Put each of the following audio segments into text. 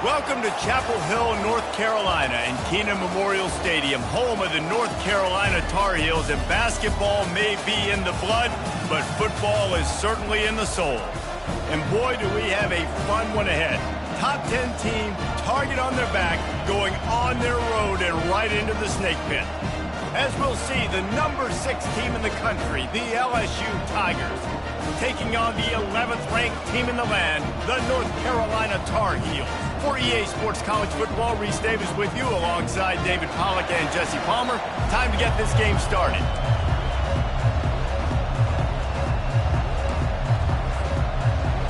Welcome to Chapel Hill, North Carolina, and Keenan Memorial Stadium, home of the North Carolina Tar Heels. And basketball may be in the blood, but football is certainly in the soul. And boy, do we have a fun one ahead. Top 10 team, target on their back, going on their road and right into the snake pit. As we'll see, the number 6 team in the country, the LSU Tigers, taking on the 11th ranked team in the land, the North Carolina Tar Heels. For EA Sports College Football, Reese Davis with you alongside David Pollack and Jesse Palmer. Time to get this game started.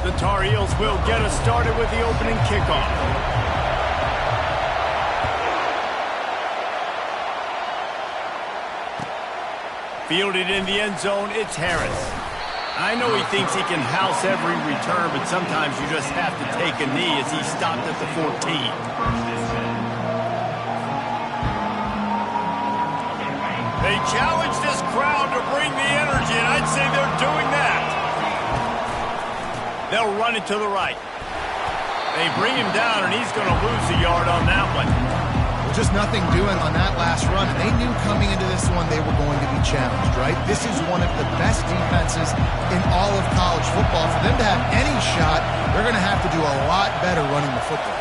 The Tar Heels will get us started with the opening kickoff. Fielded in the end zone, it's Harris. I know he thinks he can house every return, but sometimes you just have to take a knee as he stopped at the 14. They challenge this crowd to bring the energy, and I'd say they're doing that. They'll run it to the right. They bring him down, and he's going to lose a yard on that one. Just nothing doing on that last run, and they knew coming into this one they were going to be challenged, right? This is one of the best defenses in all of college football. For them to have any shot, they're going to have to do a lot better running the football.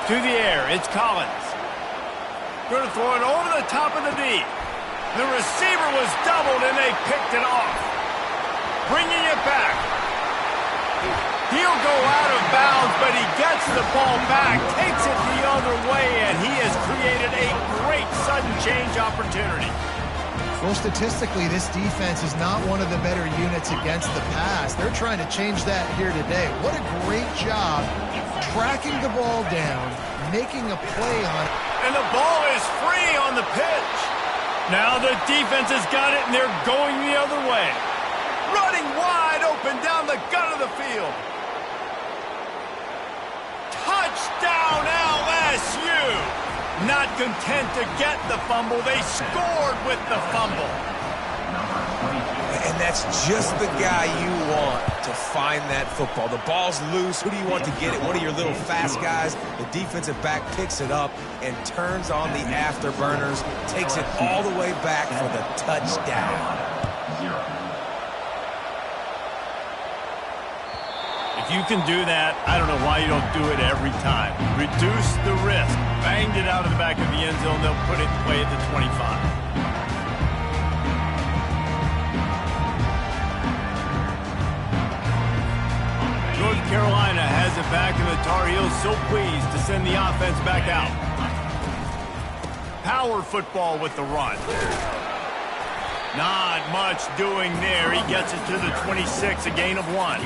To the air, it's Collins. Going to throw it over the top of the D. The receiver was doubled, and they picked it off. Bringing it back. He'll go out of bounds, but he gets the ball back, takes it the other way, and he has created a great sudden change opportunity. Well, statistically, this defense is not one of the better units against the pass. They're trying to change that here today. What a great job tracking the ball down, making a play on it. And the ball is free on the pitch. Now the defense has got it, and they're going the other way. Running wide open down the gut of the field. Touchdown LSU! Not content to get the fumble, they scored with the fumble. And that's just the guy you want to find that football. The ball's loose. Who do you want to get it? One of your little fast guys. The defensive back picks it up and turns on the afterburners, takes it all the way back for the touchdown. If you can do that, I don't know why you don't do it every time. Reduce the risk. Banged it out of the back of the end zone. They'll put it in play at the 25. North Carolina has it back, and the Tar Heels so pleased to send the offense back out. Power football with the run. Not much doing there. He gets it to the 26, a gain of 1.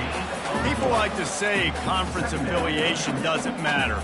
People like to say conference affiliation doesn't matter.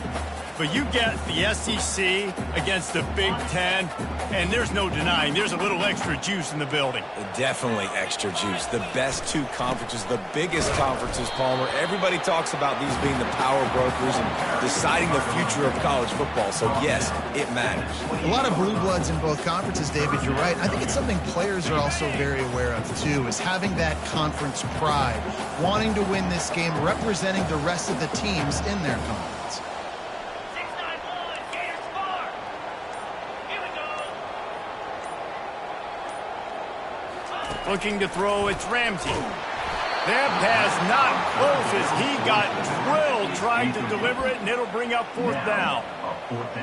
But you get the SEC against the Big Ten, and there's no denying there's a little extra juice in the building. Definitely extra juice. The best 2 conferences, the biggest conferences, Palmer. Everybody talks about these being the power brokers and deciding the future of college football. So, yes, it matters. A lot of blue bloods in both conferences, David. You're right. I think it's something players are also very aware of, too, is having that conference pride, wanting to win this game, representing the rest of the teams in their conference. Looking to throw, it's Ramsey. That pass not close as he got drilled trying to deliver it, and it'll bring up 4th down.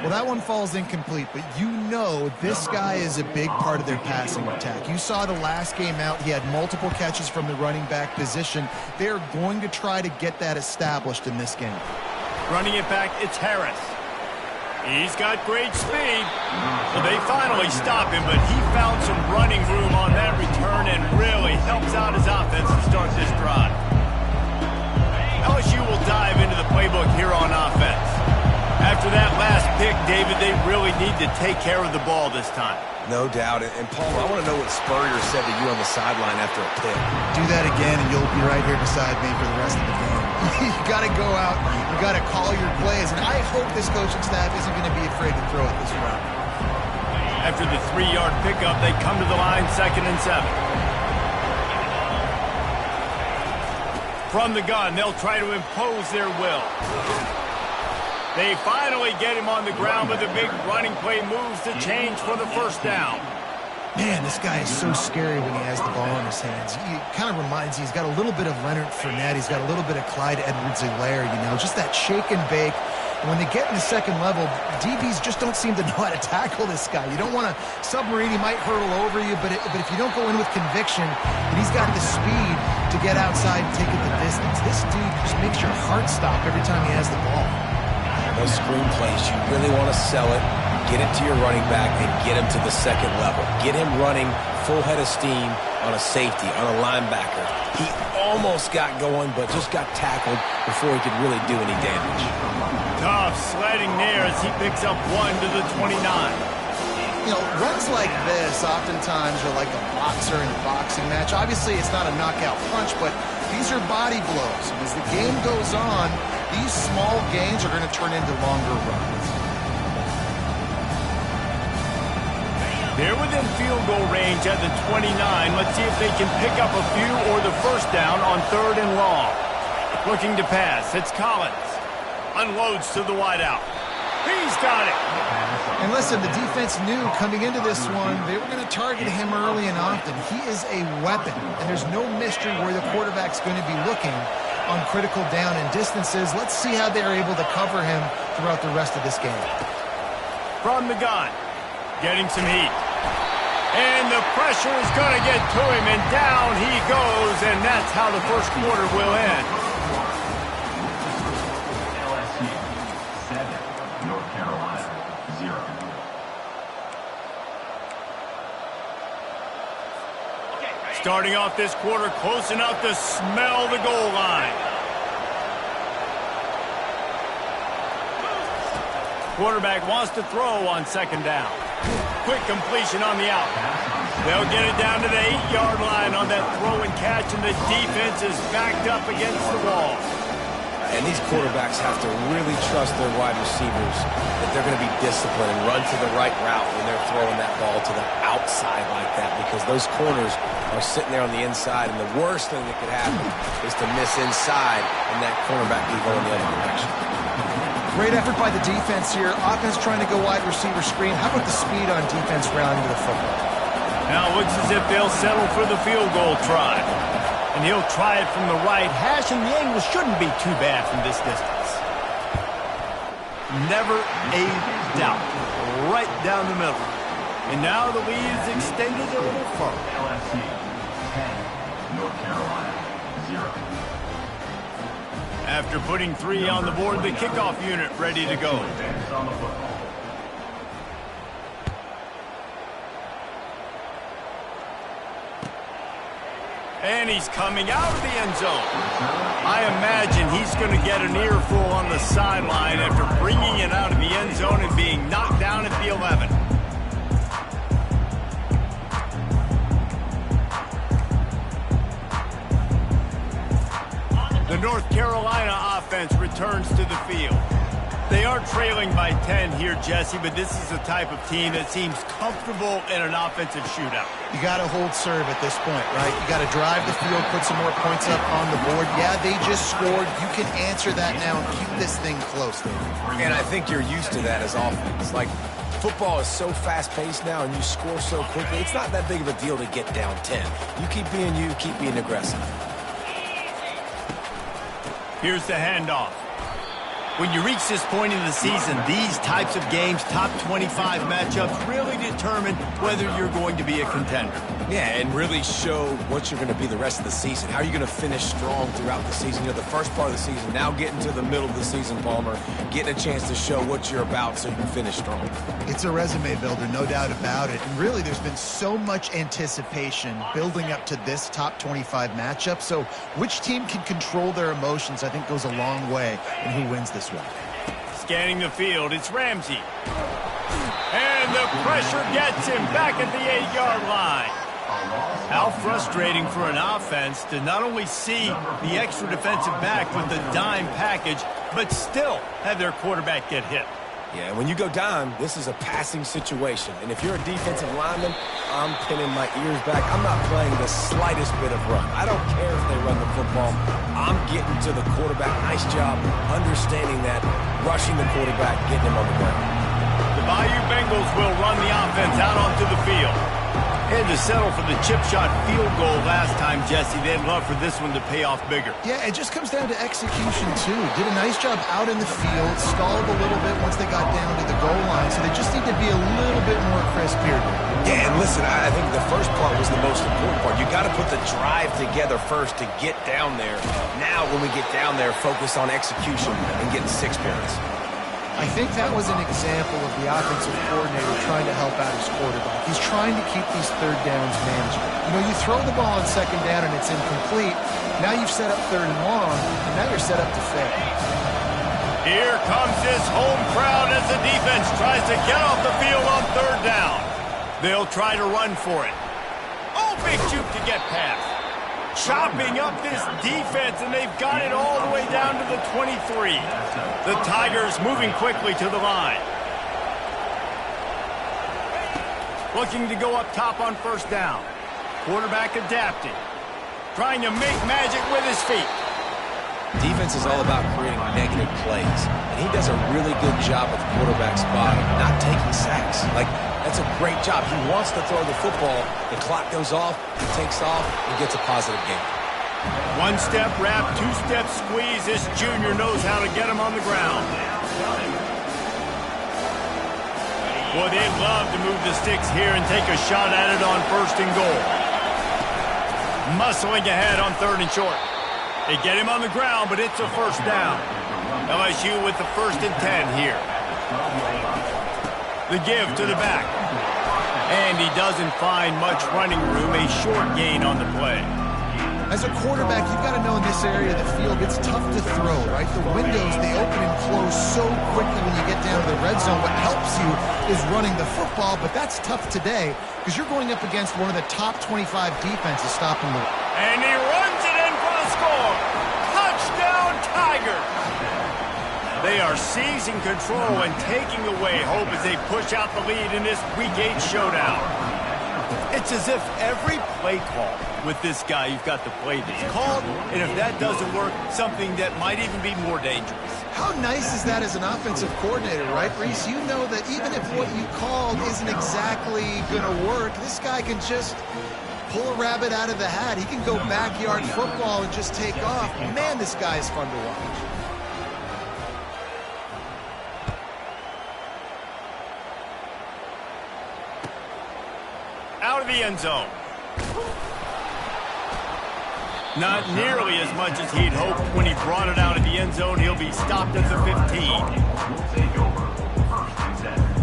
Well, that one falls incomplete, but you know this guy is a big part of their passing attack. You saw the last game out, he had multiple catches from the running back position. They're going to try to get that established in this game. Running it back, it's Harris. He's got great speed. Well, they finally stop him, but he found some running room on that return and really helps out his offense to start this drive. LSU will dive into the playbook here on offense. After that last pick, David, they really need to take care of the ball this time. No doubt. And Palmer, I want to know what Spurrier said to you on the sideline after a pick. Do that again, and you'll be right here beside me for the rest of the game. You got to go out, you got to call your plays, and I hope this coaching staff isn't going to be afraid to throw it this route. After the 3-yard pickup, they come to the line, 2nd and 7. From the gun, they'll try to impose their will. They finally get him on the ground with a big running play moves to change for the first down. Man, this guy is so scary when he has the ball in his hands. He kind of reminds me, he's got a little bit of Leonard Fournette. He's got a little bit of Clyde Edwards-Helaire, you know, just that shake and bake. And when they get in the second level, DBs just don't seem to know how to tackle this guy. You don't want to submarine. He might hurtle over you, but if you don't go in with conviction, and he's got the speed to get outside and take it the distance, this dude just makes your heart stop every time he has the ball. Those screen plays, you really want to sell it, get it to your running back, and get him to the second level. Get him running full head of steam on a safety, on a linebacker. He almost got going, but just got tackled before he could really do any damage. Tough sledding there as he picks up 1 to the 29. You know, runs like this oftentimes are like a boxer in a boxing match. Obviously, it's not a knockout punch, but these are body blows. And as the game goes on, these small gains are going to turn into longer runs. They're within field goal range at the 29. Let's see if they can pick up a few or the first down on 3rd and long. Looking to pass. It's Collins. Unloads to the wideout. He's got it. And listen, the defense knew coming into this one, they were going to target him early and often. He is a weapon, and there's no mystery where the quarterback's going to be looking on critical down and distances. Let's see how they're able to cover him throughout the rest of this game. From the gun, getting some heat. And the pressure is going to get to him, and down he goes, and that's how the first quarter will end. LSU 7, North Carolina 0. Starting off this quarter close enough to smell the goal line. Quarterback wants to throw on 2nd down. Quick completion on the out. They'll get it down to the 8-yard line on that throw and catch, and the defense is backed up against the wall. And these quarterbacks have to really trust their wide receivers that they're going to be disciplined and run to the right route when they're throwing that ball to the outside like that, because those corners are sitting there on the inside, and the worst thing that could happen is to miss inside and that cornerback can go in the other direction. Great effort by the defense here. Offense trying to go wide receiver screen. How about the speed on defense rallying to the football? Now it looks as if they'll settle for the field goal try. And he'll try it from the right hash, and the angle shouldn't be too bad from this distance. Never a doubt. Right down the middle. And now the lead is extended a little further. LSU 10, North Carolina 0. After putting 3 on the board, the kickoff unit ready to go. And he's coming out of the end zone. I imagine he's going to get an earful on the sideline after bringing it out of the end zone and being knocked down at the 11. The North Carolina offense returns to the field. They are trailing by 10 here, Jesse, but this is the type of team that seems comfortable in an offensive shootout. You got to hold serve at this point, right? You got to drive the field, put some more points up on the board. Yeah, they just scored. You can answer that now and keep this thing close, David. And I think you're used to that as offense. Like, football is so fast-paced now, and you score so quickly. It's not that big of a deal to get down 10. You keep being you, keep being aggressive. Here's the handoff. When you reach this point in the season, these types of games, top 25 matchups, really determine whether you're going to be a contender. Yeah, and really show what you're going to be the rest of the season. How are you going to finish strong throughout the season? You know, the first part of the season, now getting to the middle of the season, Palmer, getting a chance to show what you're about so you can finish strong. It's a resume builder, no doubt about it. And really, there's been so much anticipation building up to this top 25 matchup. So which team can control their emotions, I think, goes a long way in who wins this one. Scanning the field, it's Ramsey. And the pressure gets him back at the 8-yard line. How frustrating for an offense to not only see the extra defensive back with the dime package, but still have their quarterback get hit. Yeah, and when you go down, this is a passing situation. And if you're a defensive lineman, I'm pinning my ears back. I'm not playing the slightest bit of run. I don't care if they run the football. I'm getting to the quarterback. Nice job understanding that, rushing the quarterback, getting him on the ground. The Bayou Bengals will run the offense out onto the field. Had to settle for the chip shot field goal last time, Jesse. They'd love for this one to pay off bigger. Yeah, it just comes down to execution, too. Did a nice job out in the field, stalled a little bit once they got down to the goal line, so they just need to be a little bit more crisp here. Yeah, and listen, I think the first part was the most important part. You got to put the drive together first to get down there. Now, when we get down there, focus on execution and getting 6 points. I think that was an example of the offensive coordinator trying to help out his quarterback. He's trying to keep these third downs manageable. You know, you throw the ball on second down and it's incomplete. Now you've set up third and long, and now you're set up to fail. Here comes this home crowd as the defense tries to get off the field on third down. They'll try to run for it. Oh, big juke to get past. Chopping up this defense, and they've got it all the way down to the 23. The Tigers moving quickly to the line. Looking to go up top on first down. Quarterback adapting. Trying to make magic with his feet. Defense is all about creating negative plays, and he does a really good job at the quarterback spot of not taking sacks. That's a great job. He wants to throw the football. The clock goes off, he takes off, and gets a positive gain. One-step wrap, two-step squeeze. This junior knows how to get him on the ground. Boy, they'd love to move the sticks here and take a shot at it on first and goal. Muscling ahead on third and short. They get him on the ground, but it's a first down. LSU with the 1st and 10 here. The give to the back. And he doesn't find much running room. A short gain on the play. As a quarterback, you've got to know in this area of the field, it's tough to throw, right? The windows, they open and close so quickly when you get down to the red zone. What helps you is running the football, but that's tough today because you're going up against one of the top 25 defenses stopping the... And he runs it in for the score. Touchdown, Tigers. They are seizing control and taking away hope as they push out the lead in this Week 8 showdown. It's as if every play call with this guy, you've got the play that's called, and if that doesn't work, something that might even be more dangerous. How nice is that as an offensive coordinator, right, Reese? You know that even if what you called isn't exactly going to work, this guy can just pull a rabbit out of the hat. He can go backyard football and just take off. Man, this guy is fun to watch. Out of the end zone. Not nearly as much as he'd hoped when he brought it out of the end zone. He'll be stopped at the 15. We'll take over 1st and 10.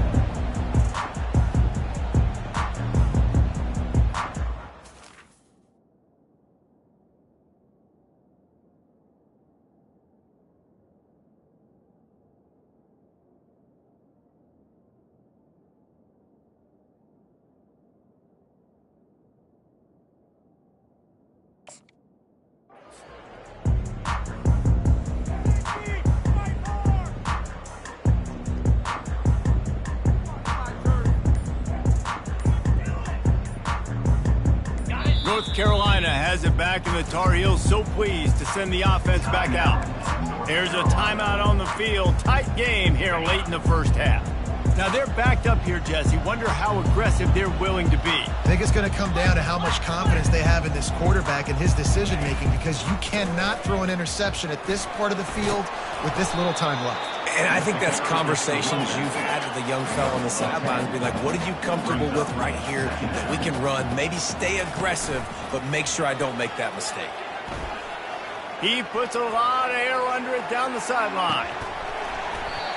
North Carolina has it back, and the Tar Heels so pleased to send the offense back out. There's a timeout on the field. Tight game here late in the first half. Now they're backed up here, Jesse. Wonder how aggressive they're willing to be. I think it's going to come down to how much confidence they have in this quarterback and his decision-making, because you cannot throw an interception at this part of the field with this little time left. And I think that's conversations you've had with the young fella on the sidelines, being like, what are you comfortable with right here that we can run? Maybe stay aggressive, but make sure I don't make that mistake. He puts a lot of air under it down the sideline.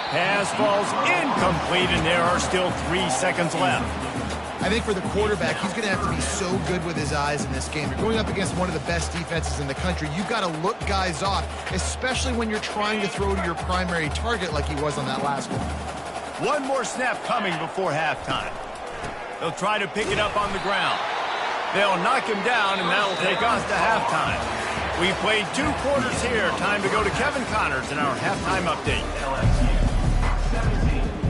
Pass falls incomplete, and there are still 3 seconds left. I think for the quarterback, he's going to have to be so good with his eyes in this game. You're going up against one of the best defenses in the country. You've got to look guys off, especially when you're trying to throw to your primary target like he was on that last one. One more snap coming before halftime. They'll try to pick it up on the ground. They'll knock him down, and that'll take us to halftime. We played 2 quarters here. Time to go to Kevin Connors in our halftime update. LSU 17,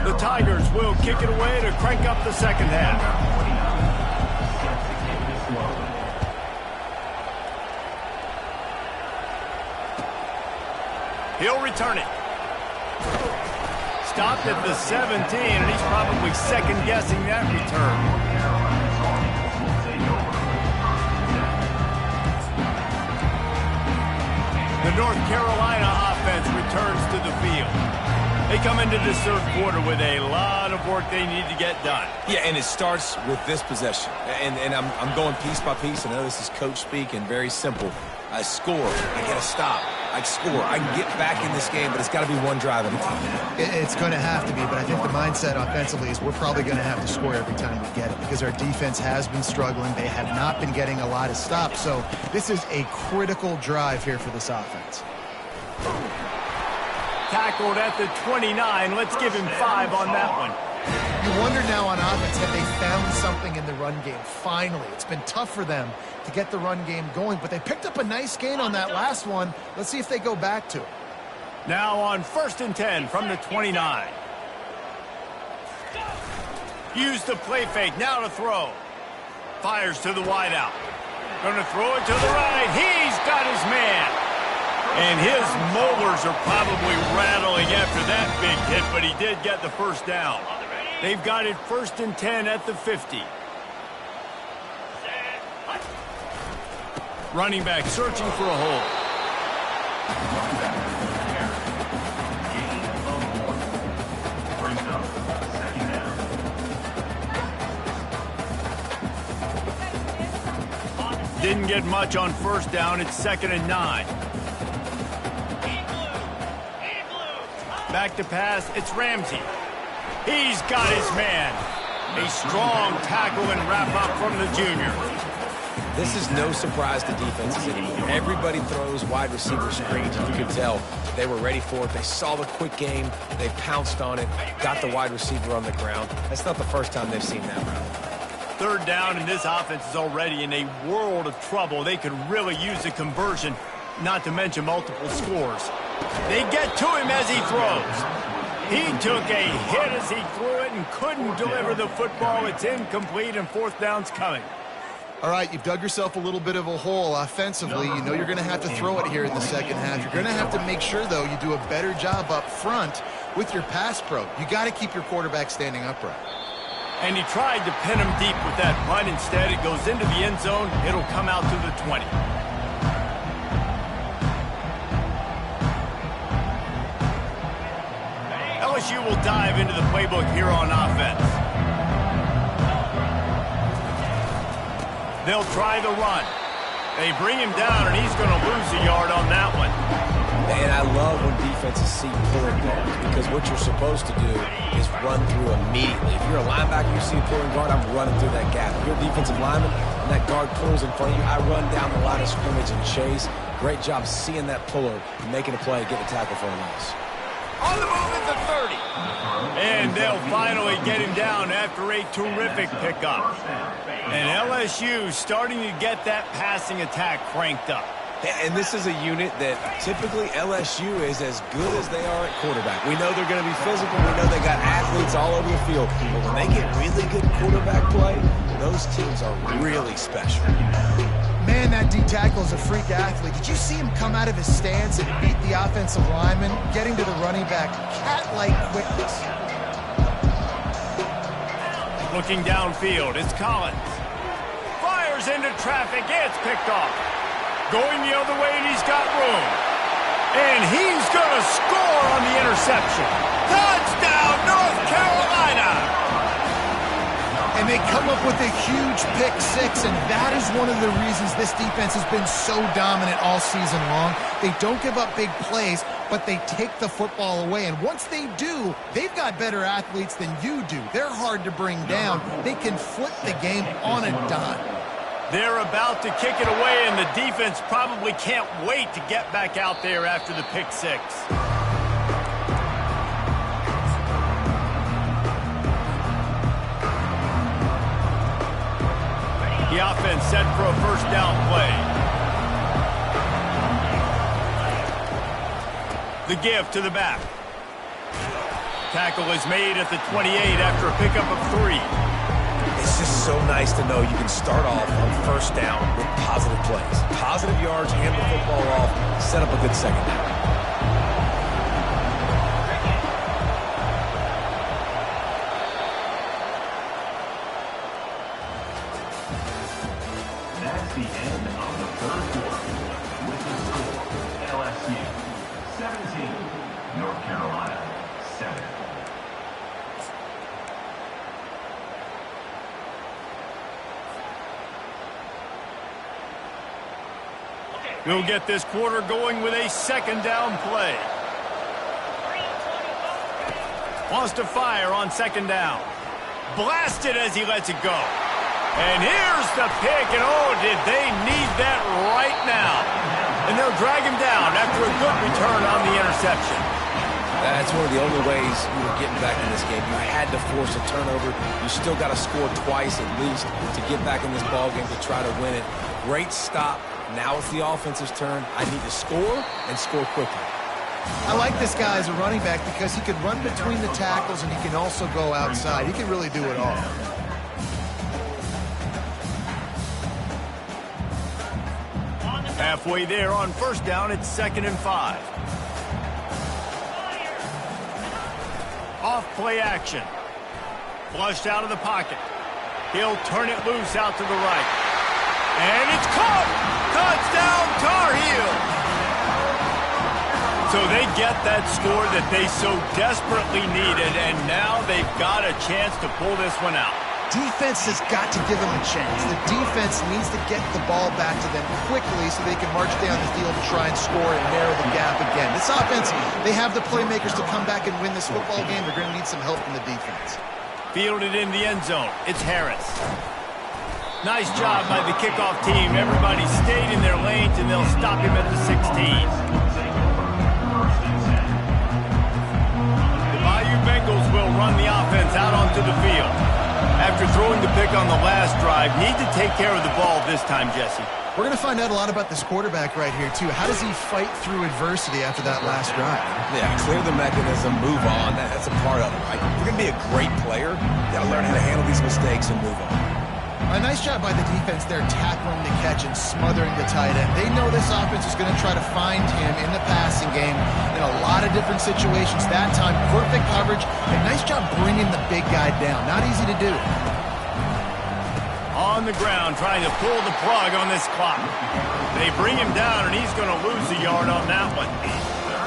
The Tigers will kick it away to crank up the second half. He'll return it. Stopped at the 17, and he's probably second-guessing that return. The North Carolina offense returns to the field. They come into this third quarter with a lot of work they need to get done. Yeah, and it starts with this possession. And I'm going piece by piece. I know this is coach speak and very simple. I score. I get a stop. I score. I can get back in this game, but it's got to be one drive at a time. It's going to have to be, but I think the mindset offensively is we're probably going to have to score every time we get it because our defense has been struggling. They have not been getting a lot of stops, so this is a critical drive here for this offense. Tackled at the 29. Let's give him 5 on that one. You wonder now on offense, have they found something in the run game? Finally, it's been tough for them to get the run game going, but they picked up a nice gain on that last one. Let's see if they go back to it. Now on 1st and 10 from the 29. Use the play fake, now to throw. Fires to the wideout. Going to throw it to the right. He's got his man. And his molars are probably rattling after that big hit, but he did get the first down. They've got it 1st and 10 at the 50. Running back searching for a hole. Didn't get much on 1st down. It's 2nd and 9. Back to pass. It's Ramsey. He's got his man. A strong tackle and wrap up from the junior. This is no surprise to defenses anymore. Everybody throws wide receiver screens. You could tell they were ready for it. They saw the quick game. They pounced on it, got the wide receiver on the ground. That's not the first time they've seen that route. 3rd down, and this offense is already in a world of trouble. They could really use a conversion, not to mention multiple scores. They get to him as he throws. He took a hit as he threw it and couldn't deliver the football. It's incomplete, and 4th down's coming. All right, you've dug yourself a little bit of a hole offensively. You know you're going to have to throw it here in the second half. You're going to have to make sure, though, you do a better job up front with your pass pro. You got to keep your quarterback standing upright. And he tried to pin him deep with that punt. Instead, it goes into the end zone. It'll come out to the 20. LSU will dive into the playbook here on offense. They'll try the run. They bring him down, and he's going to lose a yard on that one. And I love when defenses see pulling guards because what you're supposed to do is run through immediately. If you're a linebacker, you see a pulling guard, I'm running through that gap. If you're a defensive lineman and that guard pulls in front of you, I run down the line of scrimmage and chase. Great job seeing that puller, making a play, getting a tackle for a loss. On the move at the 30. And they'll finally get him down after a terrific pickup. And LSU starting to get that passing attack cranked up. And this is a unit that typically LSU is as good as they are at quarterback. We know they're going to be physical. We know they got athletes all over the field. But when they get really good quarterback play, those teams are really special. Man, that D tackle is a freak athlete. Did you see him come out of his stance and beat the offensive lineman, getting to the running back? Cat-like quickness. Looking downfield, it's Collins. Fires into traffic. It's picked off. Going the other way, and he's got room. And he's going to score on the interception. Touchdown, North Carolina! And they come up with a huge pick 6, and that is one of the reasons this defense has been so dominant all season long. They don't give up big plays, but they take the football away. And once they do, they've got better athletes than you do. They're hard to bring down. They can flip the game on a dime. They're about to kick it away, and the defense probably can't wait to get back out there after the pick 6. The offense set for a first down play. The give to the back. Tackle is made at the 28 after a pickup of 3. It's just so nice to know you can start off on first down with positive plays. Positive yards, hand the football off, set up a good second down. That's the end of the third quarter. With the score, LSU 17, North Carolina 7. We'll get this quarter going with a second down play. Wants to fire on second down. Blasted as he lets it go. And here's the pick, and oh, did they need that right now. And they'll drag him down after a good return on the interception. That's one of the only ways you were getting back in this game. You had to force a turnover. You still got to score twice at least to get back in this ball game to try to win it. Great stop. Now it's the offense's turn. I need to score and score quickly. I like this guy as a running back because he can run between the tackles and he can also go outside. He can really do it all. Halfway there on first down, it's 2nd and 5. Off play action. Flushed out of the pocket. He'll turn it loose out to the right. And it's caught! Touchdown, Tar Heels! So they get that score that they so desperately needed, and now they've got a chance to pull this one out. Defense has got to give them a chance. The defense needs to get the ball back to them quickly so they can march down the field and try and score and narrow the gap again. This offense, they have the playmakers to come back and win this football game. They're going to need some help from the defense. Fielded in the end zone. It's Harris. Nice job by the kickoff team. Everybody stayed in their lanes, and they'll stop him at the 16. The Bayou Bengals will run the offense out onto the field. After throwing the pick on the last drive, need to take care of the ball this time, Jesse. We're going to find out a lot about this quarterback right here, too. How does he fight through adversity after that last drive? Yeah, clear the mechanism, move on. That's a part of it, right? If you're going to be a great player, you got to learn how to handle these mistakes and move on. A nice job by the defense there, tackling the catch and smothering the tight end. They know this offense is going to try to find him in the passing game in a lot of different situations. That time, perfect coverage, and nice job bringing the big guy down. Not easy to do. On the ground, trying to pull the plug on this clock. They bring him down, and he's going to lose a yard on that one.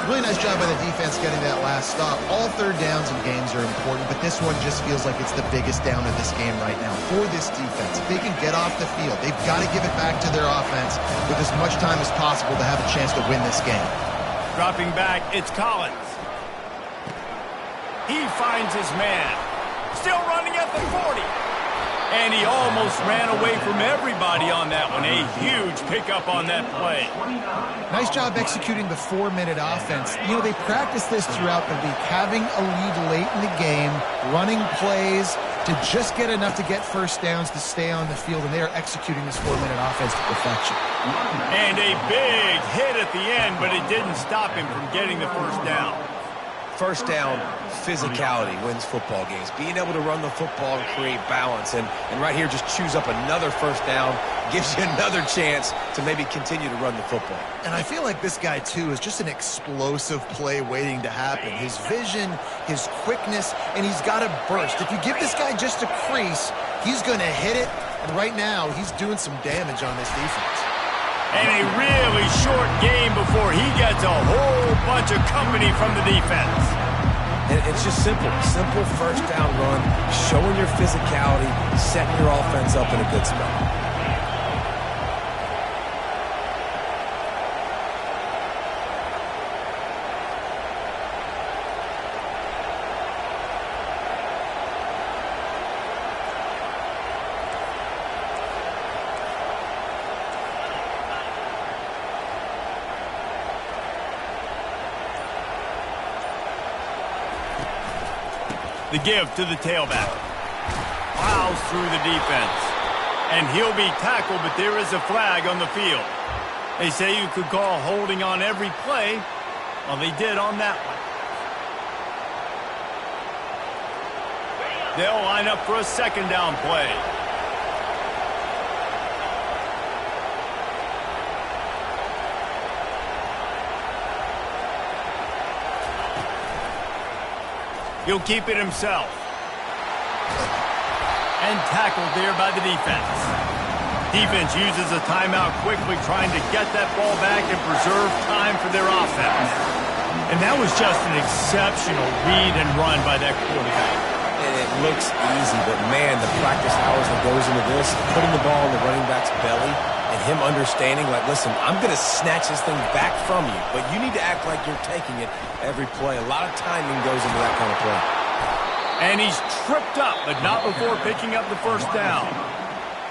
Really nice job by the defense getting that last stop. All third downs in games are important, but this one just feels like it's the biggest down of this game right now for this defense. If they can get off the field, they've got to give it back to their offense with as much time as possible to have a chance to win this game. Dropping back, it's Collins. He finds his man. Still running at the 40. And he almost ran away from everybody on that one. A huge pickup on that play. Nice job executing the 4-minute offense. You know, they practice this throughout the week, having a lead late in the game, running plays to just get enough to get first downs to stay on the field, and they are executing this 4-minute offense to perfection. And a big hit at the end, but it didn't stop him from getting the first down. First down, physicality wins football games. Being able to run the football and create balance. And right here, just choose up another first down, gives you another chance to maybe continue to run the football. And I feel like this guy, too, is just an explosive play waiting to happen. His vision, his quickness, and he's got a burst. If you give this guy just a crease, he's going to hit it. And right now, he's doing some damage on this defense. And a really short game before he gets a whole bunch of company from the defense. And it's just simple first down run, showing your physicality, setting your offense up in a good spot. The give to the tailback. Plows through the defense. And he'll be tackled, but there is a flag on the field. They say you could call holding on every play. Well, they did on that one. They'll line up for a second down play. He'll keep it himself. And tackled there by the defense. Defense uses a timeout quickly, trying to get that ball back and preserve time for their offense. And that was just an exceptional read and run by that quarterback. And it looks easy, but man, the practice hours that goes into this, putting the ball in the running back's belly, and him understanding, like, listen, I'm going to snatch this thing back from you, but you need to act like you're taking it every play. A lot of timing goes into that kind of play. And he's tripped up, but not before picking up the first down.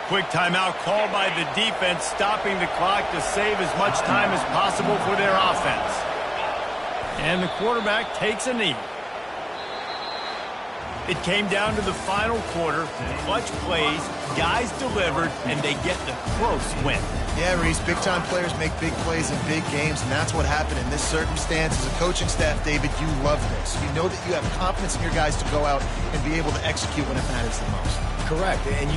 Quick timeout called by the defense, stopping the clock to save as much time as possible for their offense. And the quarterback takes a knee. It came down to the final quarter. Clutch plays, guys delivered, and they get the close win. Yeah, Reese, big-time players make big plays in big games, and that's what happened in this circumstance. As a coaching staff, David, you love this. You know that you have confidence in your guys to go out and be able to execute when it matters the most. Correct, and you